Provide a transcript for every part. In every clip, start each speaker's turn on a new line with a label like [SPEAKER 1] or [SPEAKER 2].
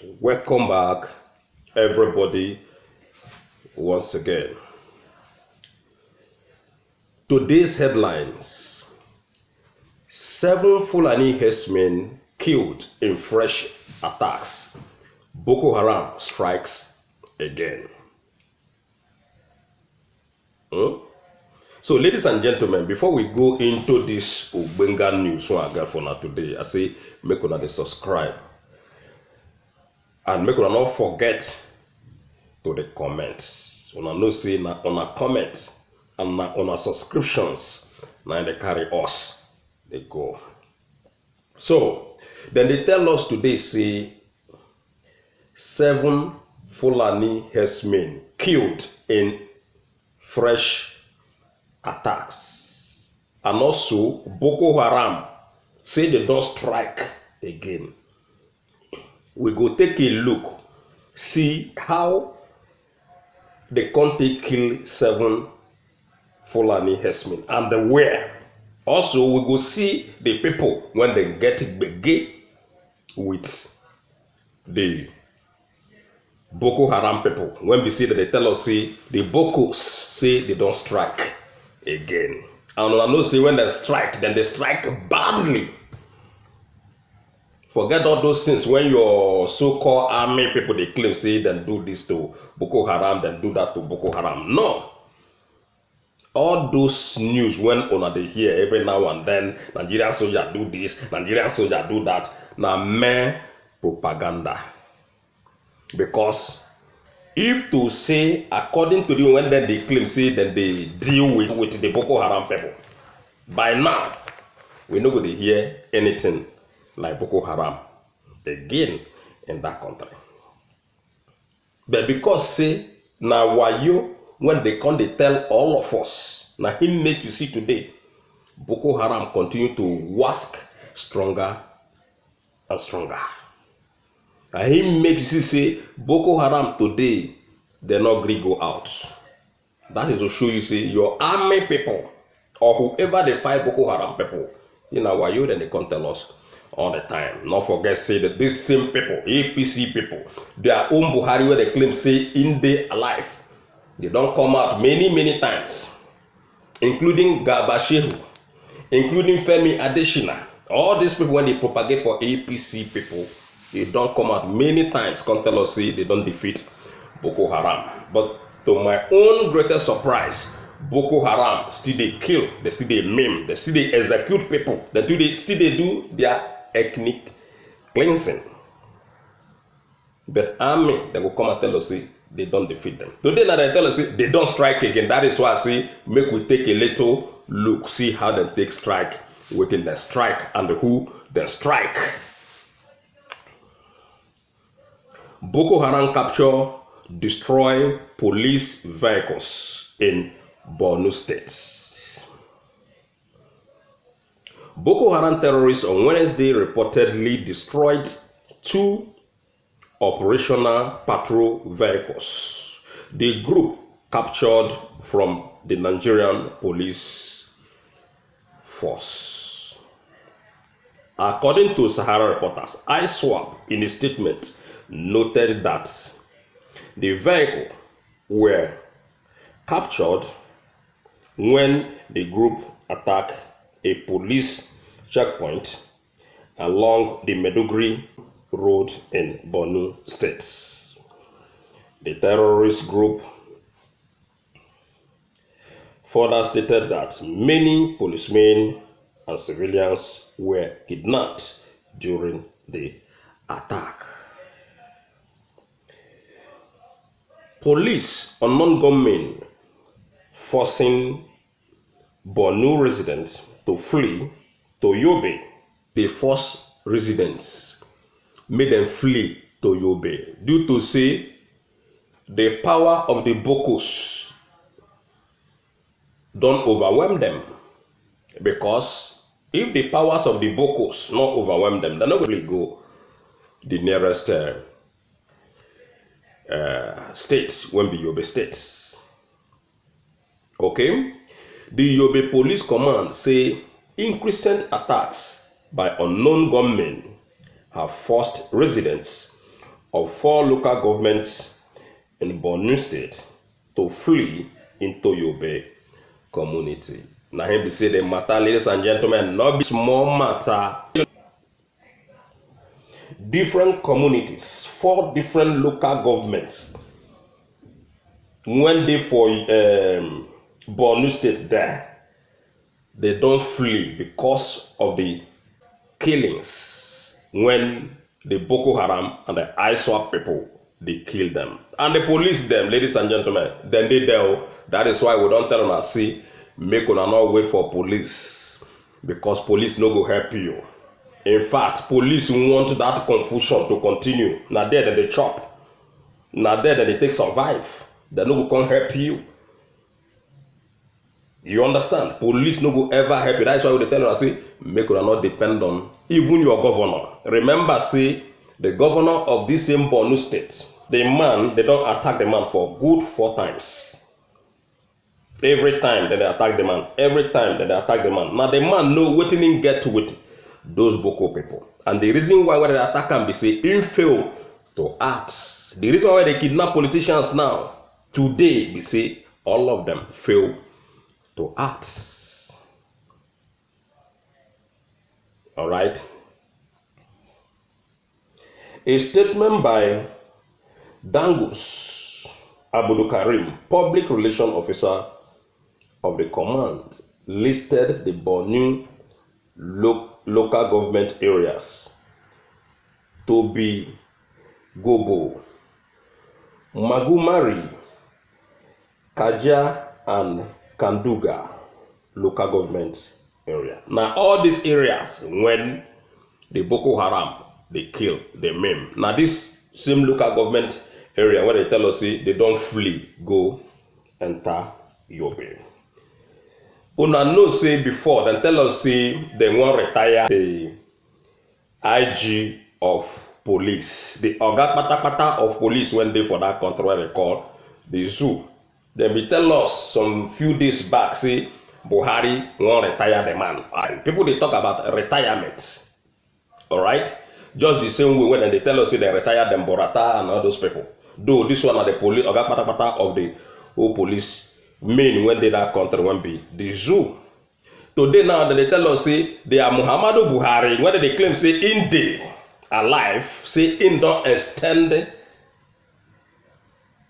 [SPEAKER 1] Welcome back, everybody, once again. Today's headlines: 7 Fulani herdsmen killed in fresh attacks. Boko Haram strikes again. So, ladies and gentlemen, before we go into this Obenga news I got for now today, I say make una subscribe and make una not forget to the comments. Una know say na una comment and na una subscriptions now they carry us, they go. So then they tell us today say 7 Fulani herdsmen killed in fresh attacks, and also Boko Haram say they don't strike again. We go take a look, see how they can't kill 7 Fulani herdsmen and where. Also, we go see the people when they get begay with the Boko Haram people. When we see that they tell us say the Bokos say they don't strike again. And I know say when they strike, then they strike badly. Forget all those things when your so-called army people they claim say then do this to Boko Haram, then do that to Boko Haram. No. All those news when on they hear every now and then, Nigerian soldier do this, Nigerian soldier do that. Now mere propaganda. Because if to say according to the when then they claim say then they deal with the Boko Haram people, by now we no go to hear anything like Boko Haram again in that country. But because say now wayo when they come they tell all of us, now him make you see today Boko Haram continue to wask stronger and stronger. And him make you see say Boko Haram today they not agree go out. That is to show you say your army people or whoever they fight Boko Haram people, you know why you then they come tell us all the time. Not forget say that these same people, APC people, their own Buhari where they claim say in they alive. They don't come out many times, including Garba Shehu, including Femi Adesina. All these people when they propagate for APC people, they don't come out many times, come tell us say they don't defeat Boko Haram. But to my own greatest surprise, Boko Haram still they kill, they still they maim, they still they execute people, they still they do their ethnic cleansing. But army, they will come and tell us say they don't defeat them. Today now they tell us say they don't strike again. That is why I say make we take a little look, see how they take strike, within the strike and who they strike. Boko Haram capture, destroy police vehicles in Borno State. Boko Haram terrorists on Wednesday reportedly destroyed 2 operational patrol vehicles. The group captured from the Nigerian police force. According to Sahara reporters, ISWAP in a statement noted that the vehicle were captured when the group attacked a police checkpoint along the Meduguri Road in Borno State. The terrorist group further stated that many policemen and civilians were kidnapped during the attack. Police unknown gunmen forcing Borno residents to flee to Yobe. They forced residents, made them flee to Yobe due to say the power of the Bokos don't overwhelm them. Because if the powers of the Bokos not overwhelm them, they're not going to go the nearest state, when be Yobe State. Okay? The Yobe Police Command say increasing attacks by unknown gunmen have forced residents of 4 local governments in Borno State to flee into Yobe community. Now him be say the matter, ladies and gentlemen, not be small matter. Different communities, 4 different local governments, when they for Borno State there, they don't flee because of the killings when the Boko Haram and the ISWAP people, they kill them. And the police them, ladies and gentlemen, then they tell. That is why we don't tell them, see, make una not wait for police, because police no go help you. In fact, police want that confusion to continue. Now there they chop. Now there they take survive. They no go come help you. You understand? Police no go ever help you. That is why we tell you, say, make una not depend on even your governor. Remember, say, the governor of this same Borno State, the man, they don't attack the man for good 4 times. Every time that they attack the man, every time that they attack the man. Now the man know what he get with those Boko people. And the reason why they attack him be say he fail to act. The reason why they kidnap politicians now, today, we say all of them fail to act. All right. A statement by Dangus Abdulkarim, public relations officer of the command, listed the Borno local government areas to be Gobo, Magumari, Kaja, and Kanduga local government area. Now all these areas, when the Boko Haram, they kill, they maim. Now this same local government area where they tell us, say, they don't flee, go enter Yobe. Una know, say, before, they tell us, say, they want retire the IG of police, the Oga Patapata of police when they for that country where they call the zoo. Then we tell us some few days back, say, Buhari want retire the man. And people, they talk about retirement. All right? Just the same way when they tell us, say, they retire them Borata and all those people. Though this one are the police, Oga Patapata of the whole police, mean when they that country when be the zoo. Today now that they tell us, say, they are Muhammadu Buhari, when they claim, say, in day alive, say, in don't extend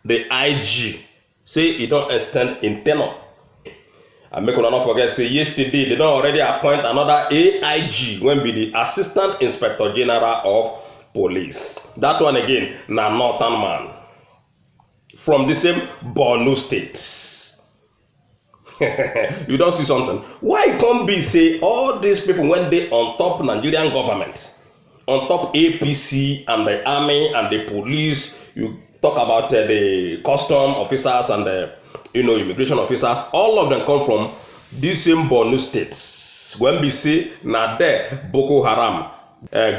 [SPEAKER 1] the IG, say, it don't extend in tenor. And make una not forget, say, yesterday, they don't already appoint another AIG, when be the Assistant Inspector General of Police. That one again, na Northern man, from the same Borno State. You don't see something. Why can't be say all these people when they on top Nigerian government, on top APC and the army and the police, you talk about the custom officers and the immigration officers, all of them come from this same Borno State. When we say na there Boko Haram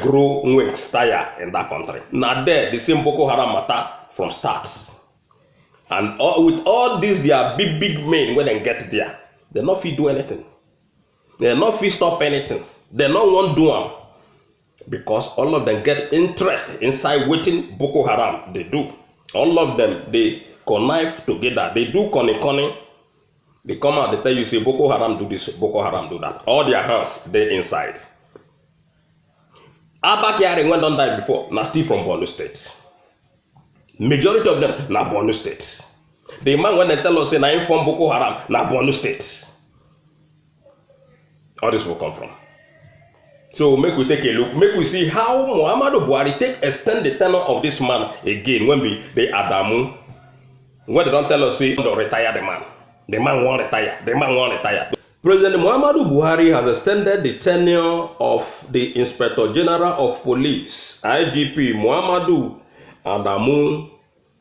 [SPEAKER 1] grow wings tire in that country. Na there the same Boko Haram matter from starts. And with all these, they are big men when they get there. They not fit do anything. They not fit stop anything. They not want do them. Because all of them get interest inside waiting Boko Haram. They do. All of them, they connive together. They do conning. They come out, they tell you, say, Boko Haram do this, Boko Haram do that. All their hands, they inside. Abba Kyari went on die before. Now still from Borno State. Majority of them na Borno State. The man when they tell us say na him from Boko Haram na Borno State. All this will come from. So make we take a look. Make we see how Muhammadu Buhari extend the tenure of this man again when they Adamu. When they don't tell us say don't retire the man. The man won't retire. The man won't retire. President Muhammadu Buhari has extended the tenure of the Inspector General of Police, IGP Muhammadu Adamu,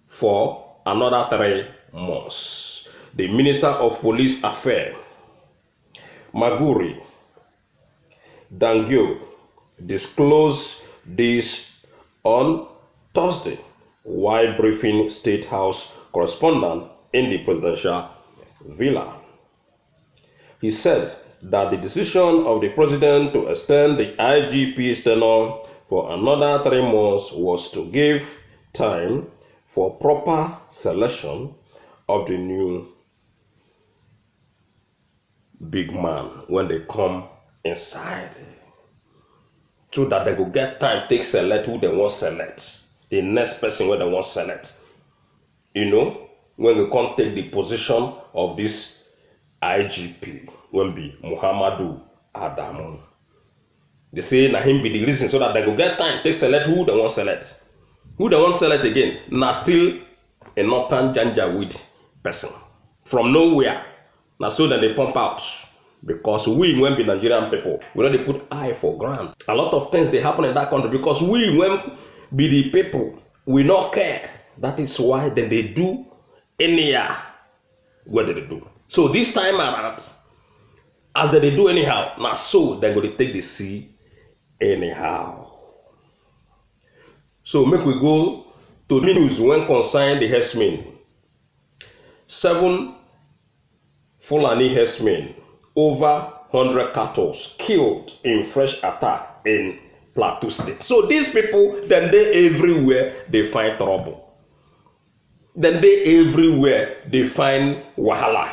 [SPEAKER 1] for another 3 months. The Minister of Police Affairs, Maguri Dangyo, disclosed this on Thursday while briefing State House correspondent in the presidential villa. He said that the decision of the president to extend the IGP's tenure for another 3 months was to give time for proper selection of the new big man when they come inside, so that they go get time take select who they want select, the next person where they want select. You know, when they come take the position of this IGP, will be Muhammadu Adamu. They say na him be the reason, so that they go get time take select who they want select. Who they want select again? Now still a northern Janjaweed person from nowhere. Now so that they pump out, because we when be Nigerian people, we don't put eye for ground. A lot of things they happen in that country because we when be the people, we not care. That is why then they do anyhow. What did they do? So this time around, as they do anyhow, now so they're going to take the sea anyhow. So make we go to the news when concerned the herdsmen. 7 Fulani herdsmen, over 100 cattle killed in fresh attack in Plateau State. So these people, then they everywhere they find trouble. Then they everywhere they find wahala.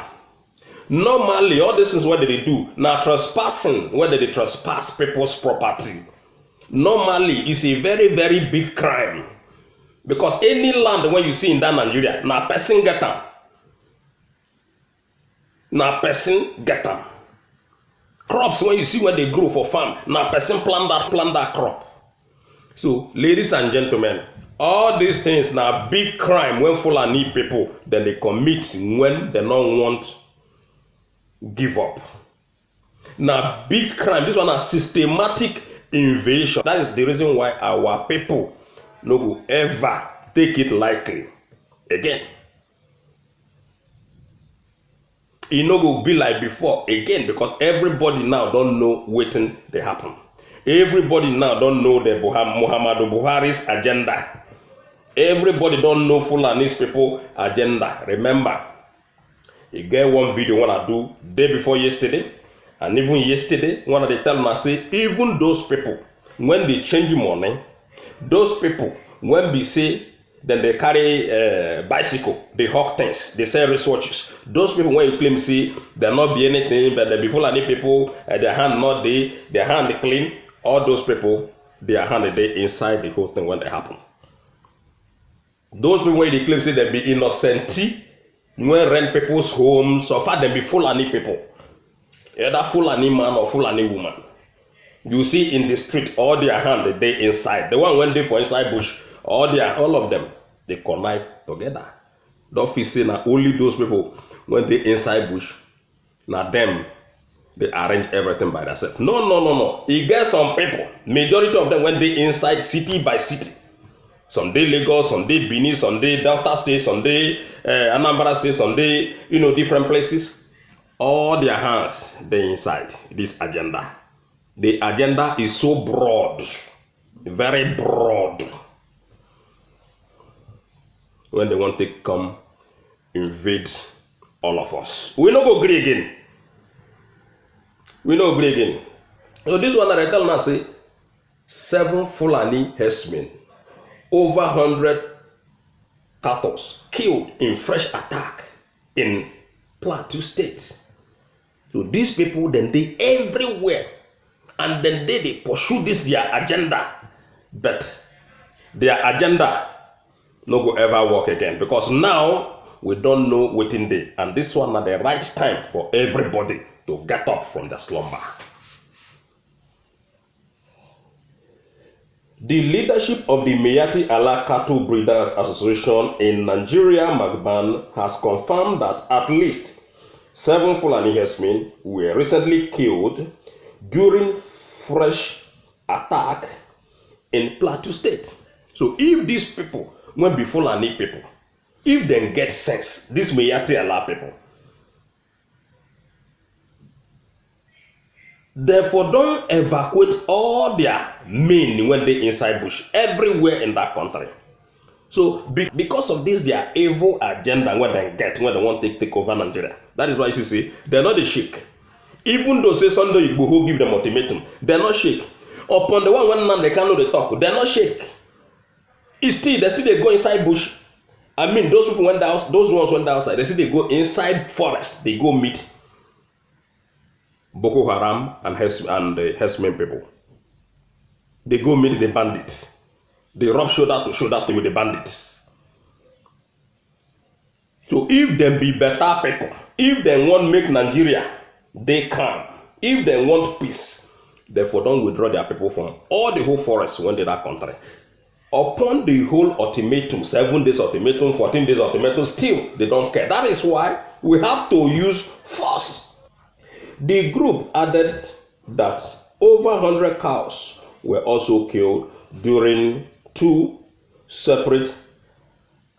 [SPEAKER 1] Normally, all this is what they do. Now trespassing, whether they trespass people's property, normally it's a very, very big crime. Because any land when you see in that Nigeria, now person get them. Now person get them. Crops when you see when they grow for farm, now person plant that crop. So, ladies and gentlemen, all these things now big crime when Fulani people then they commit when they don't want give up. Now big crime. This one is systematic invasion. That is the reason why our people no go ever take it lightly again. It no go be like before again, because everybody now don't know wetin dey happen. Everybody now don't know the Muhammadu Buhari's agenda. Everybody don't know Fulani's people agenda. Remember, you get one video when I do day before yesterday, and even yesterday when they tell me, I say even those people when they change money, those people when we say then they carry bicycle, they hawk things, they sell resources. Those people when you claim see there not be anything, but they be Fulani people, their hand not there, their hand clean. All those people, their hand they inside the whole thing when they happen. Those people when they claim say they be innocent, when rent people's homes, so far they be Fulani people, either Fulani man or Fulani woman. You see in the street all their hand they inside. The one when they for inside bush, all of them they connive together. Don't feel say now only those people when they inside bush, now them they arrange everything by themselves. No. You get some people, majority of them when they inside city by city. Some day Lagos, some day Benin, some day Delta State, some day Anambra State, some day different places. All their hands they inside this agenda. The agenda is so broad, very broad. When they want to come invade all of us, we no go agree again. We no agree again. So this one that I tell now say 7 Fulani herdsmen, over 100 cattle killed in fresh attack in Plateau State. So these people then they everywhere, and then they pursue this their agenda, but their agenda no go ever work again, because now we don't know what in day, and this one at the right time for everybody to get up from the slumber. The leadership of the Meyati Allah Cattle Breeders Association in Nigeria, Magban, has confirmed that at least 7 Fulani herdsmen were recently killed during fresh attack in Plateau State. So if these people when be Fulani people, if they get sense, this Meyati Allah people, therefore don't evacuate all their men when they inside bush everywhere in that country. So because of this their evil agenda when they want to take over Nigeria, that is why you see they're not the shake. Even though say Sunday Igboho give them ultimatum, they're not shake. Upon the one when they cannot talk, they're not shake. It's still they see they go inside bush. I mean, those people went out. Those ones went outside. They see they go inside forest. They go meet Boko Haram and the herdsmen people. They go meet the bandits. They rub shoulder to shoulder with the bandits. So if them be better people, if they want make Nigeria, they can. If they want peace, therefore don't withdraw their people from all the whole forest when they that country. Upon the whole ultimatum, 7 days ultimatum, 14 days ultimatum, still they don't care. That is why we have to use force. The group added that over 100 cows were also killed during 2 separate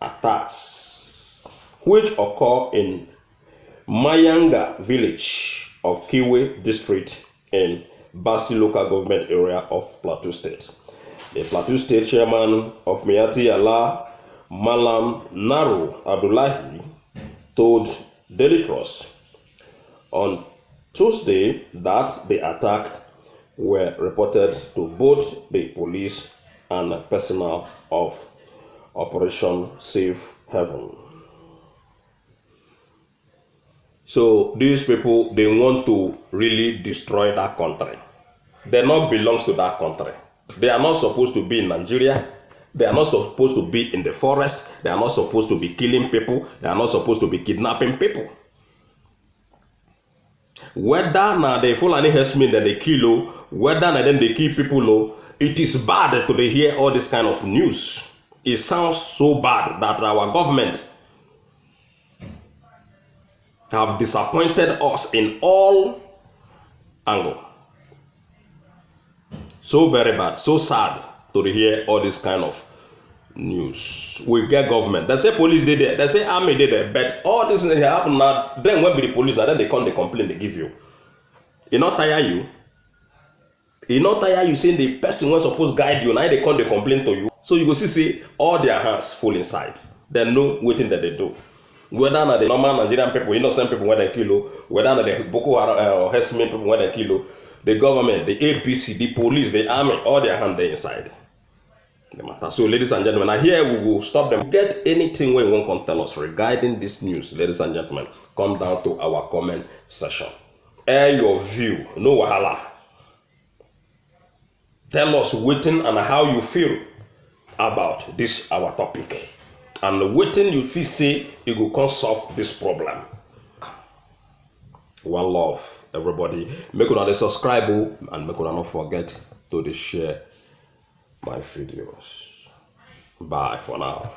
[SPEAKER 1] attacks, which occur in Mayanga village of Kiwe district in Basi local government area of Plateau State. The Plateau State chairman of Miati Allah, Malam Naru Abdullahi, told Daily Trust on Tuesday that the attack were reported to both the police and personnel of Operation Safe Haven. So these people, they want to really destroy that country. They not belongs to that country. They are not supposed to be in Nigeria. They are not supposed to be in the forest. They are not supposed to be killing people. They are not supposed to be kidnapping people. Whether now the Fulani herdsmen that they kill, whether now then they kill people, it is bad to hear all this kind of news. It sounds so bad that our government have disappointed us in all angles. So very bad, so sad to hear all this kind of news. We get government. They say police did there. They say army did there. But all this things happen now. Then when be the police, now then they come, they complain, they give you. It not tire you. It not tire you saying the person was supposed to guide you. Now they come, they complain to you. So you go see all their hands full inside. They know waiting that they do. Whether not the normal Nigerian people, innocent people when they kill, whether not the Boko Haram or herdsmen people when they kill, the government, the APC, the police, the army, all their hands there inside. The matter. So, ladies and gentlemen, I hear we will stop them. Get anything when you want to tell us regarding this news, ladies and gentlemen, come down to our comment section. Air your view, no wahala. Tell us waiting and how you feel about this our topic. And waiting you feel say it will come solve this problem. One love, everybody. Make sure to subscribe and make sure not forget to share my videos. Bye for now.